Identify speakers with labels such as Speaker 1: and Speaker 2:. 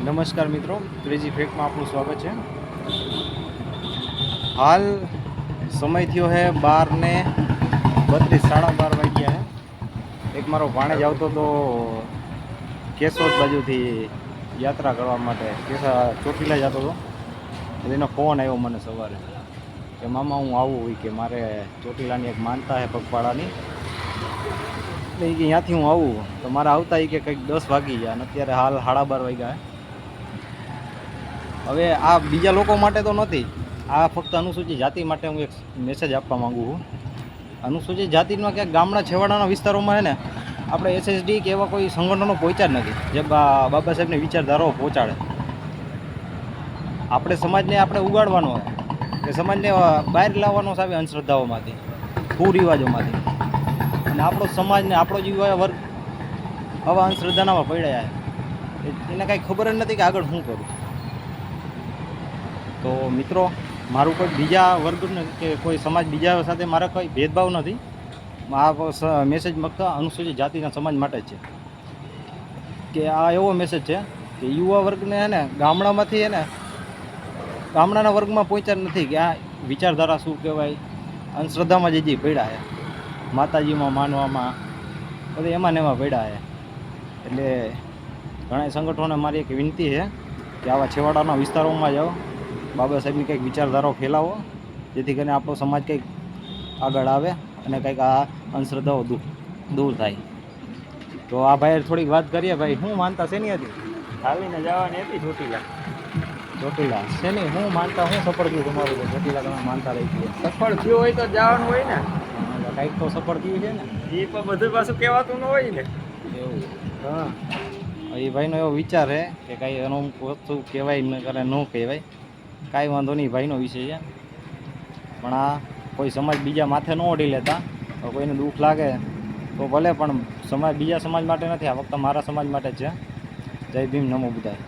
Speaker 1: નમસ્કાર મિત્રો, ક્રેઝી ફેક્ટમાં આપનું સ્વાગત છે। હાલ સમય થયો છે 12:32, 12:30 વાગ્યા છે। એક મારો ભાણેજ આવતો તો કેશોદ બાજુથી યાત્રા કરવા માટે, ચોટીલા જતો હતો। એનો ફોન આવ્યો મને સવારે કે મામા હું આવું હોય કે મારે ચોટીલાની એક માનતા છે પગપાળાની, એટલે કે ત્યાંથી હું આવું તો મારે આવતા કે કંઈક 10 વાગી જાય અને અત્યારે હાલ 12:30 વાગ્યા છે। હવે આ બીજા લોકો માટે તો નથી, આ ફક્ત અનુસૂચિત જાતિ માટે હું એક મેસેજ આપવા માગું છું। અનુસૂચિત જાતિમાં ક્યાંક ગામડા છેવાડાના વિસ્તારોમાં છે ને આપણે SSD કે એવા કોઈ સંગઠનો પહોંચ્યા જ નથી જે બાબા સાહેબની વિચારધારાઓ પહોંચાડે। આપણે સમાજને આપણે ઉગાડવાનો હોય કે સમાજને બહાર લાવવાનો છે અંધશ્રદ્ધાઓમાંથી, કુરિવાજોમાંથી, અને આપણો સમાજને આપણો જે વર્ગ આવા અંધશ્રદ્ધાનામાં પડ્યા છે, એને કાંઈ ખબર જ નથી કે આગળ શું કરું। તો મિત્રો, મારું કોઈ બીજા વર્ગને કે કોઈ સમાજ બીજા સાથે મારા કોઈ ભેદભાવ નથી। આ મેસેજ ફક્ત અનુસૂચિત જાતિના સમાજ માટે જ છે કે આ એવો મેસેજ છે કે યુવા વર્ગને છે ને ગામડામાંથી છે ને ગામડાના વર્ગમાં પહોંચ્યા નથી કે આ વિચારધારા શું કહેવાય, અંધશ્રદ્ધામાં જે પડ્યા છે, માતાજીમાં માનવામાં બધે એમાં ને એમાં પડ્યા છે। એટલે ઘણા સંગઠનોને મારી એક વિનંતી છે કે આવા છેવાડાના વિસ્તારોમાં જાઓ, બાબા સાહેબની કંઈક વિચારધારાઓ ફેલાવો, જેથી કરીને આપણો સમાજ કંઈક આગળ આવે અને કંઈક આ અંધશ્રદ્ધાઓ દૂર થાય। તો આ ભાઈ થોડીક વાત કરીએ। ભાઈ, શું માનતા શેની હતી?
Speaker 2: આવીને જવાની હતી
Speaker 1: ચોટીલા શેની શું માનતા, શું સફળ થયું તમારું? ચોટીલા તમે માનતા રહી ગઈ,
Speaker 2: સફળ થયું હોય તો જવાનું હોય ને,
Speaker 1: કંઈક તો સફળ થયું છે ને,
Speaker 2: એ પણ બધું પાછું કહેવાતું ન હોય ને
Speaker 1: એવું?
Speaker 2: હા,
Speaker 1: એ ભાઈનો એવો વિચાર છે કે કાંઈ એનું વસ્તુ કહેવાય ન કરે ન કહેવાય, કાંઈ વાંધો નહીં, ભાઈનો વિષય છે। પણ આ કોઈ સમાજ બીજા માથે ન ઓઢી લેતા, કોઈને દુઃખ લાગે તો ભલે, પણ સમાજ બીજા સમાજ માટે નથી, આ ફક્ત મારા સમાજ માટે જ છે। જય ભીમ, નમો બુદ્ધાય।